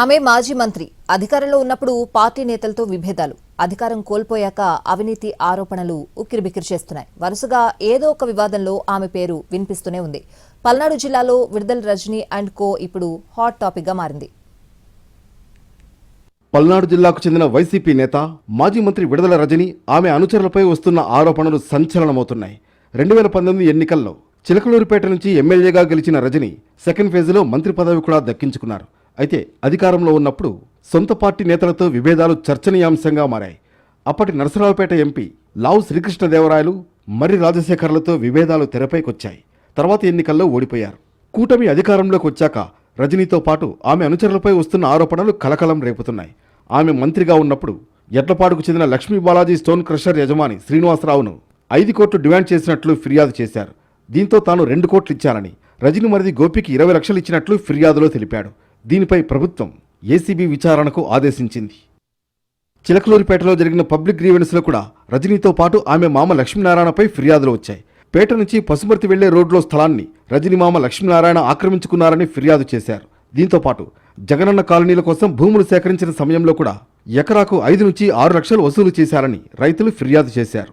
ఆమె మాజీ మంత్రి. అధికారంలో ఉన్నప్పుడు పార్టీ నేతలతో విభేదాలు, అధికారం కోల్పోయాక అవినీతి ఆరోపణలు ఉక్కిరిబిక్కిరి చేస్తున్నాయి. వరుసగా ఏదో ఒక వివాదంలో ఆమె పేరు వినిపిస్తూనే ఉంది. పల్నాడు జిల్లాలో విడుదల రజనీ అండ్ కో ఇప్పుడు హాట్ టాపిక్ గా మారింది. పల్నాడు జిల్లాకు చెందిన వైసీపీ నేత మాజీ మంత్రి విడుదల రజనీ ఆమె అనుచరులపై వస్తున్న ఆరోపణలు సంచలనమవుతున్నాయి. 2019 ఎన్నికల్లో చిలకలూరిపేట నుంచి ఎమ్మెల్యేగా గెలిచిన రజనీ సెకండ్ ఫేజ్లో మంత్రి పదవి కూడా దక్కించుకున్నారు. అయితే అధికారంలో ఉన్నప్పుడు సొంత పార్టీ నేతలతో విభేదాలు చర్చనీయాంశంగా మారాయి. అప్పటి నరసరావుపేట ఎంపీ లావు శ్రీకృష్ణదేవరాయలు, మర్రి రాజశేఖర్లతో విభేదాలు తెరపైకొచ్చాయి. తర్వాత ఎన్నికల్లో ఓడిపోయారు. కూటమి అధికారంలోకి వచ్చాక రజనీతో పాటు ఆమె అనుచరులపై వస్తున్న ఆరోపణలు కలకలం రేపుతున్నాయి. ఆమె మంత్రిగా ఉన్నప్పుడు ఎడ్లపాడుకు చెందిన లక్ష్మీ బాలాజీ స్టోన్ క్రషర్ యజమాని శ్రీనివాసరావును 5 కోట్లు డిమాండ్ చేసినట్లు ఫిర్యాదు చేశారు. దీంతో తాను 2 కోట్లు ఇచ్చానని, రజనీ మరిది గోపికి 20 లక్షలు ఇచ్చినట్లు ఫిర్యాదులో తెలిపాడు. దీనిపై ప్రభుత్వం ఏసీబీ విచారణకు ఆదేశించింది. చిలకలూరిపేటలో జరిగిన పబ్లిక్ గ్రీవెన్స్లో కూడా రజనీతో పాటు ఆమె మామ లక్ష్మీనారాయణపై ఫిర్యాదులు వచ్చాయి. పేట నుంచి పసుమర్తి వెళ్లే రోడ్లో స్థలాన్ని రజనీ మామ లక్ష్మీనారాయణ ఆక్రమించుకున్నారని ఫిర్యాదు చేశారు. దీంతో పాటు జగనన్న కాలనీల కోసం భూములు సేకరించిన సమయంలో కూడా ఎకరాకు 5 నుంచి 6 లక్షలు వసూలు చేశారని రైతులు ఫిర్యాదు చేశారు.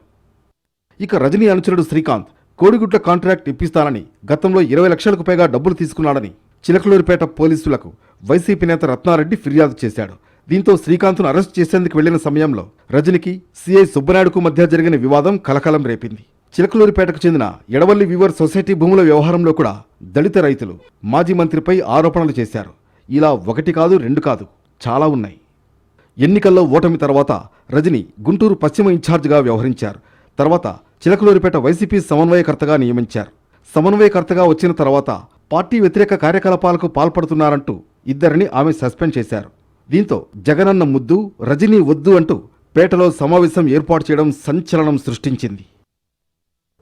ఇక రజనీ అనుచరుడు శ్రీకాంత్ కోడిగుడ్ల కాంట్రాక్ట్ ఇప్పిస్తానని గతంలో 20 లక్షలకు పైగా డబ్బులు తీసుకున్నాడని చిలకలూరిపేట పోలీసులకు వైసీపీ నేత రత్నారెడ్డి ఫిర్యాదు చేశాడు. దీంతో శ్రీకాంత్ను అరెస్ట్ చేసేందుకు వెళ్లిన సమయంలో రజనీకి సీఐ సుబ్బనాయుడుకు మధ్య జరిగిన వివాదం కలకలం రేపింది. చిలకలూరిపేటకు చెందిన ఎడవల్లి వీవర్ సొసైటీ భూముల వ్యవహారంలో కూడా దళిత రైతులు మాజీ మంత్రిపై ఆరోపణలు చేశారు. ఇలా 1 కాదు 2 కాదు, చాలా ఉన్నాయి. ఎన్నికల్లో ఓటమి తర్వాత రజనీ గుంటూరు పశ్చిమ ఇన్ఛార్జిగా వ్యవహరించారు. తర్వాత చిలకలూరిపేట వైసీపీ సమన్వయకర్తగా నియమించారు. సమన్వయకర్తగా వచ్చిన తర్వాత పార్టీ వ్యతిరేక కార్యకలాపాలకు పాల్పడుతున్నారంటూ 2 ఆమె సస్పెండ్ చేశారు. దీంతో జగనన్న ముద్దు, రజనీ వద్దు అంటూ పేటలో సమావేశం ఏర్పాటు చేయడం సంచలనం సృష్టించింది.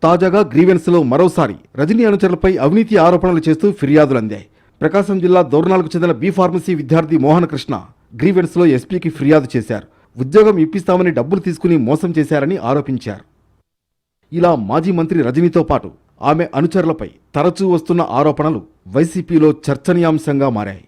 తాజాగా గ్రీవెన్స్లో మరోసారి రజనీ అనుచరులపై అవినీతి ఆరోపణలు చేస్తూ ఫిర్యాదులు అందాయి. ప్రకాశం జిల్లా దోర్నాలకు చెందిన బి ఫార్మసీ విద్యార్థి మోహన కృష్ణ గ్రీవెన్స్లో ఎస్పీకి ఫిర్యాదు చేశారు. ఉద్యోగం ఇప్పిస్తామని డబ్బులు తీసుకుని మోసం చేశారని ఆరోపించారు. ఇలా మాజీ మంత్రి రజనీతో పాటు ఆమె అనుచరులపై తరచూ వస్తున్న ఆరోపణలు వైసీపీలో చర్చనీయాంశంగా మారాయి.